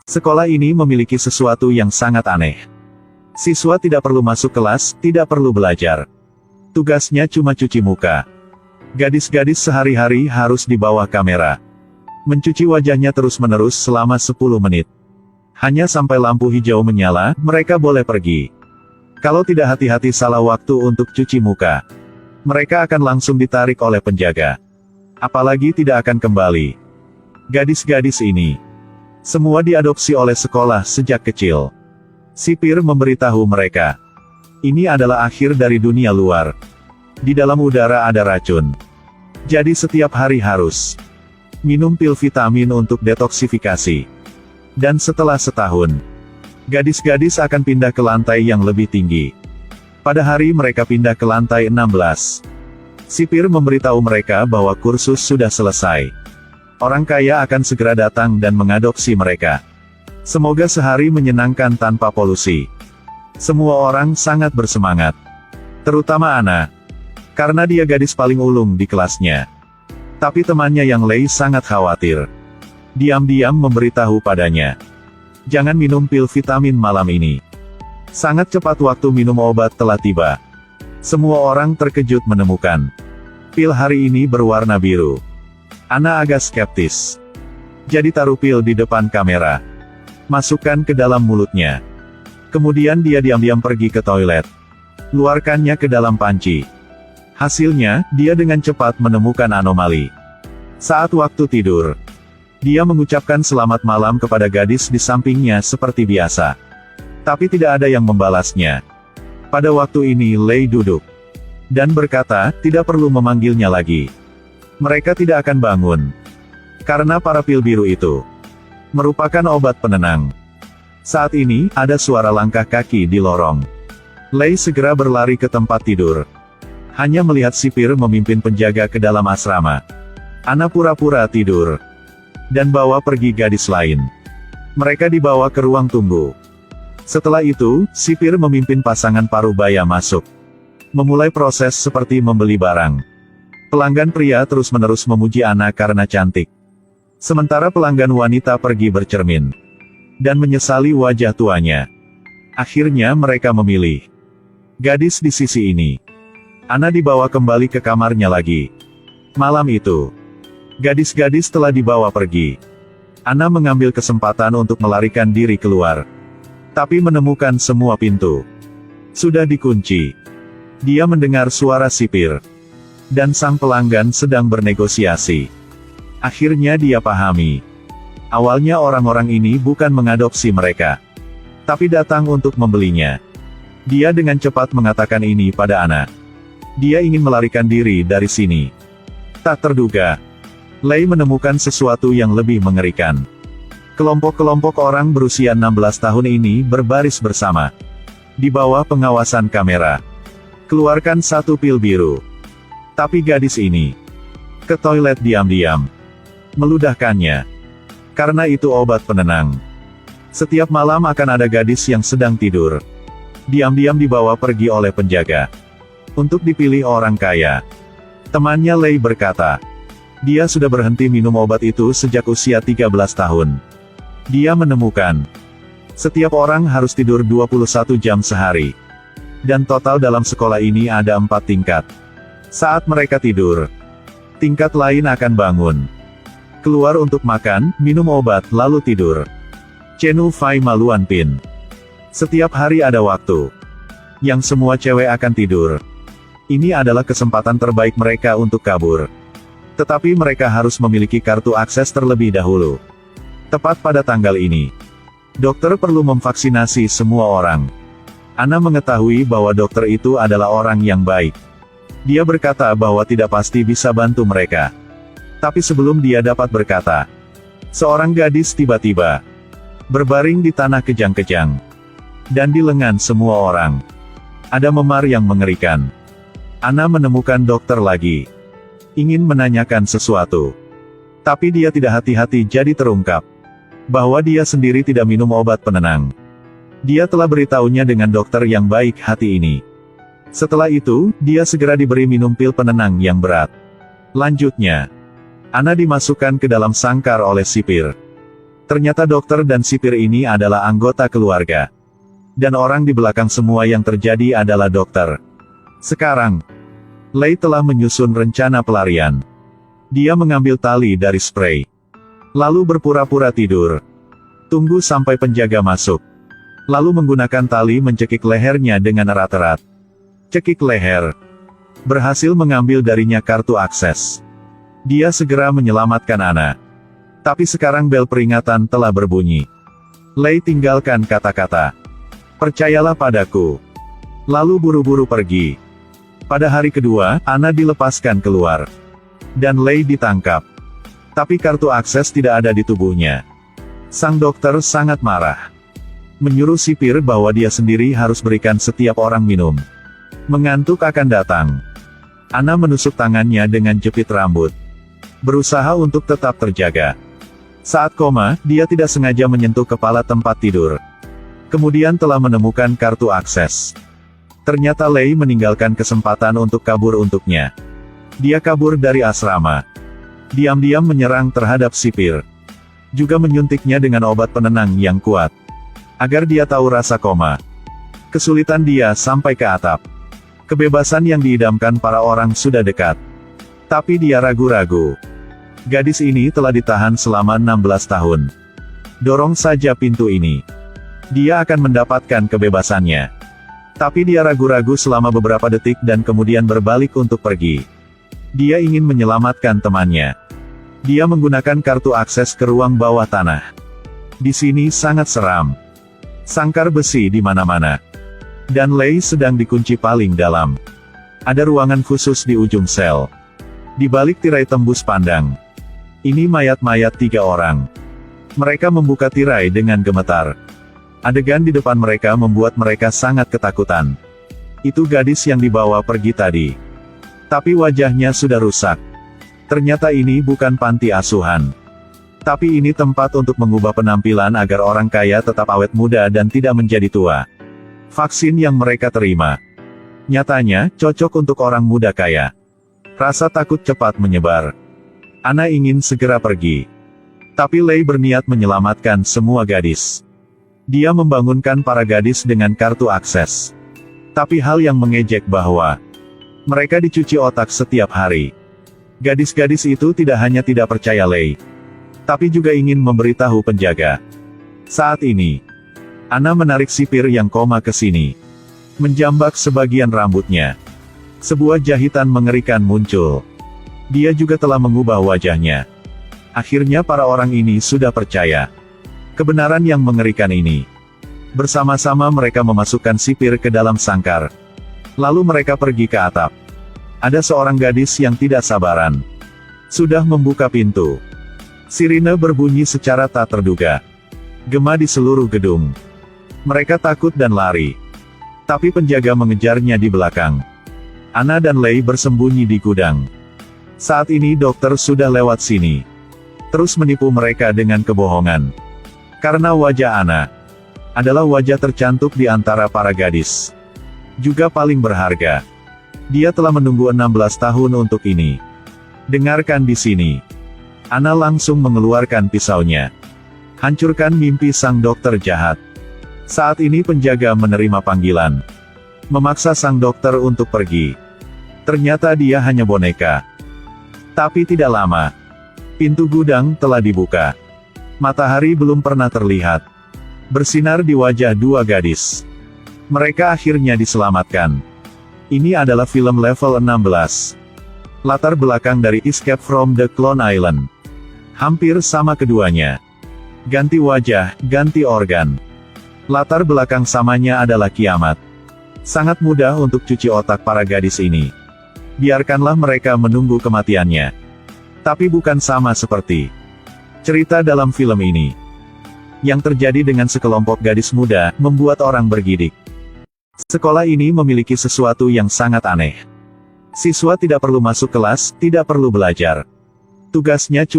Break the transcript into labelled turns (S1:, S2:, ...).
S1: Sekolah ini memiliki sesuatu yang sangat aneh. Siswa tidak perlu masuk kelas, tidak perlu belajar. Tugasnya cuma cuci muka. Gadis-gadis sehari-hari harus di bawah kamera. Mencuci wajahnya terus-menerus selama 10 menit. Hanya sampai lampu hijau menyala, mereka boleh pergi. Kalau tidak hati-hati salah waktu untuk cuci muka, mereka akan langsung ditarik oleh penjaga. Apalagi tidak akan kembali. Gadis-gadis ini semua diadopsi oleh sekolah sejak kecil. Sipir memberitahu mereka, ini adalah akhir dari dunia luar. Di dalam udara ada racun. Jadi setiap hari harus minum pil vitamin untuk detoksifikasi. Dan setelah setahun, gadis-gadis akan pindah ke lantai yang lebih tinggi. Pada hari mereka pindah ke lantai 16. Sipir memberitahu mereka bahwa kursus sudah selesai. Orang kaya akan segera datang dan mengadopsi mereka. Semoga sehari menyenangkan tanpa polusi. Semua orang sangat bersemangat. Terutama Anna. Karena dia gadis paling ulung di kelasnya. Tapi temannya yang Lei sangat khawatir. Diam-diam memberitahu padanya, jangan minum pil vitamin malam ini. Sangat cepat waktu minum obat telah tiba. Semua orang terkejut menemukan pil hari ini berwarna biru. Anna agak skeptis. Jadi taruh pil di depan kamera. Masukkan ke dalam mulutnya. Kemudian dia diam-diam pergi ke toilet. Luarkannya ke dalam panci. Hasilnya, dia dengan cepat menemukan anomali. Saat waktu tidur, dia mengucapkan selamat malam kepada gadis di sampingnya seperti biasa. Tapi tidak ada yang membalasnya. Pada waktu ini Lei duduk dan berkata, tidak perlu memanggilnya lagi. Mereka tidak akan bangun. Karena para pil biru itu merupakan obat penenang. Saat ini, ada suara langkah kaki di lorong. Lei segera berlari ke tempat tidur. Hanya melihat sipir memimpin penjaga ke dalam asrama. Anna pura-pura tidur dan bawa pergi gadis lain. Mereka dibawa ke ruang tunggu. Setelah itu, sipir memimpin pasangan parubaya masuk. Memulai proses seperti membeli barang. Pelanggan pria terus-menerus memuji Anna karena cantik. Sementara pelanggan wanita pergi bercermin dan menyesali wajah tuanya. Akhirnya mereka memilih gadis di sisi ini. Anna dibawa kembali ke kamarnya lagi. Malam itu, gadis-gadis telah dibawa pergi. Anna mengambil kesempatan untuk melarikan diri keluar. Tapi menemukan semua pintu sudah dikunci. Dia mendengar suara sipir dan sang pelanggan sedang bernegosiasi. Akhirnya dia pahami. Awalnya orang-orang ini bukan mengadopsi mereka, tapi datang untuk membelinya. Dia dengan cepat mengatakan ini pada Anna. Dia ingin melarikan diri dari sini. Tak terduga, Lei menemukan sesuatu yang lebih mengerikan. Kelompok-kelompok orang berusia 16 tahun ini berbaris bersama di bawah pengawasan kamera. Keluarkan satu pil biru. Tapi gadis ini ke toilet diam-diam, meludahkannya. Karena itu obat penenang. Setiap malam akan ada gadis yang sedang tidur, diam-diam dibawa pergi oleh penjaga untuk dipilih orang kaya. Temannya Lei berkata, dia sudah berhenti minum obat itu sejak usia 13 tahun. Dia menemukan, setiap orang harus tidur 21 jam sehari. Dan total dalam sekolah ini ada 4 tingkat. Saat mereka tidur, tingkat lain akan bangun. Keluar untuk makan, minum obat, lalu tidur. Chenu Fai Maluan Pin. Setiap hari ada waktu yang semua cewek akan tidur. Ini adalah kesempatan terbaik mereka untuk kabur. Tetapi mereka harus memiliki kartu akses terlebih dahulu. Tepat pada tanggal ini, dokter perlu memvaksinasi semua orang. Anna mengetahui bahwa dokter itu adalah orang yang baik. Dia berkata bahwa tidak pasti bisa bantu mereka. Tapi sebelum dia dapat berkata, seorang gadis tiba-tiba berbaring di tanah kejang-kejang. Dan di lengan semua orang ada memar yang mengerikan. Anna menemukan dokter lagi. Ingin menanyakan sesuatu. Tapi dia tidak hati-hati jadi terungkap bahwa dia sendiri tidak minum obat penenang. Dia telah beritahunya dengan dokter yang baik hati ini. Setelah itu, dia segera diberi minum pil penenang yang berat. Lanjutnya, Anna dimasukkan ke dalam sangkar oleh sipir. Ternyata dokter dan sipir ini adalah anggota keluarga. Dan orang di belakang semua yang terjadi adalah dokter. Sekarang, Lei telah menyusun rencana pelarian. Dia mengambil tali dari spray. Lalu berpura-pura tidur. Tunggu sampai penjaga masuk. Lalu menggunakan tali mencekik lehernya dengan erat-erat. Cekik leher. Berhasil mengambil darinya kartu akses. Dia segera menyelamatkan Ana. Tapi sekarang bel peringatan telah berbunyi. Lei tinggalkan kata-kata. Percayalah padaku. Lalu buru-buru pergi. Pada hari kedua, Ana dilepaskan keluar. Dan Lei ditangkap. Tapi kartu akses tidak ada di tubuhnya. Sang dokter sangat marah. Menyuruh sipir bahwa dia sendiri harus berikan setiap orang minum. Mengantuk akan datang. Ana menusuk tangannya dengan jepit rambut. Berusaha untuk tetap terjaga. Saat koma, dia tidak sengaja menyentuh kepala tempat tidur. Kemudian telah menemukan kartu akses. Ternyata Lei meninggalkan kesempatan untuk kabur untuknya. Dia kabur dari asrama. Diam-diam menyerang terhadap sipir. Juga menyuntiknya dengan obat penenang yang kuat. Agar dia tahu rasa koma. Kesulitan dia sampai ke atap. Kebebasan yang diidamkan para orang sudah dekat. Tapi dia ragu-ragu. Gadis ini telah ditahan selama 16 tahun. Dorong saja pintu ini. Dia akan mendapatkan kebebasannya. Tapi dia ragu-ragu selama beberapa detik dan kemudian berbalik untuk pergi. Dia ingin menyelamatkan temannya. Dia menggunakan kartu akses ke ruang bawah tanah. Di sini sangat seram. Sangkar besi di mana-mana. Dan Lei sedang dikunci paling dalam. Ada ruangan khusus di ujung sel. Di balik tirai tembus pandang. Ini mayat-mayat 3 orang. Mereka membuka tirai dengan gemetar. Adegan di depan mereka membuat mereka sangat ketakutan. Itu gadis yang dibawa pergi tadi. Tapi wajahnya sudah rusak. Ternyata ini bukan panti asuhan. Tapi ini tempat untuk mengubah penampilan agar orang kaya tetap awet muda dan tidak menjadi tua. Vaksin yang mereka terima. Nyatanya, cocok untuk orang muda kaya. Rasa takut cepat menyebar. Ana ingin segera pergi. Tapi Lei berniat menyelamatkan semua gadis. Dia membangunkan para gadis dengan kartu akses. Tapi hal yang mengejek bahwa mereka dicuci otak setiap hari. Gadis-gadis itu tidak hanya tidak percaya Lei, tapi juga ingin memberitahu penjaga. Saat ini, Ana menarik sipir yang koma ke sini. Menjambak sebagian rambutnya. Sebuah jahitan mengerikan muncul. Dia juga telah mengubah wajahnya. Akhirnya para orang ini sudah percaya. Kebenaran yang mengerikan ini. Bersama-sama mereka memasukkan sipir ke dalam sangkar. Lalu mereka pergi ke atap. Ada seorang gadis yang tidak sabaran. Sudah membuka pintu. Sirine berbunyi secara tak terduga. Gema di seluruh gedung. Mereka takut dan lari. Tapi penjaga mengejarnya di belakang. Ana dan Lei bersembunyi di gudang. Saat ini dokter sudah lewat sini. Terus menipu mereka dengan kebohongan. Karena wajah Ana adalah wajah tercantik di antara para gadis. Juga paling berharga. Dia telah menunggu 16 tahun untuk ini. Dengarkan di sini. Ana langsung mengeluarkan pisaunya. Hancurkan mimpi sang dokter jahat. Saat ini penjaga menerima panggilan. Memaksa sang dokter untuk pergi. Ternyata dia hanya boneka. Tapi tidak lama. Pintu gudang telah dibuka. Matahari belum pernah terlihat. Bersinar di wajah 2 gadis. Mereka akhirnya diselamatkan. Ini adalah film level 16. Latar belakang dari Escape from the Clone Island. Hampir sama keduanya. Ganti wajah, ganti organ. Latar belakang samanya adalah kiamat. Sangat mudah untuk cuci otak para gadis ini. Biarkanlah mereka menunggu kematiannya. Tapi bukan sama seperti cerita dalam film ini. Yang terjadi dengan sekelompok gadis muda, membuat orang bergidik. Sekolah ini memiliki sesuatu yang sangat aneh. Siswa tidak perlu masuk kelas, tidak perlu belajar. Tugasnya cuma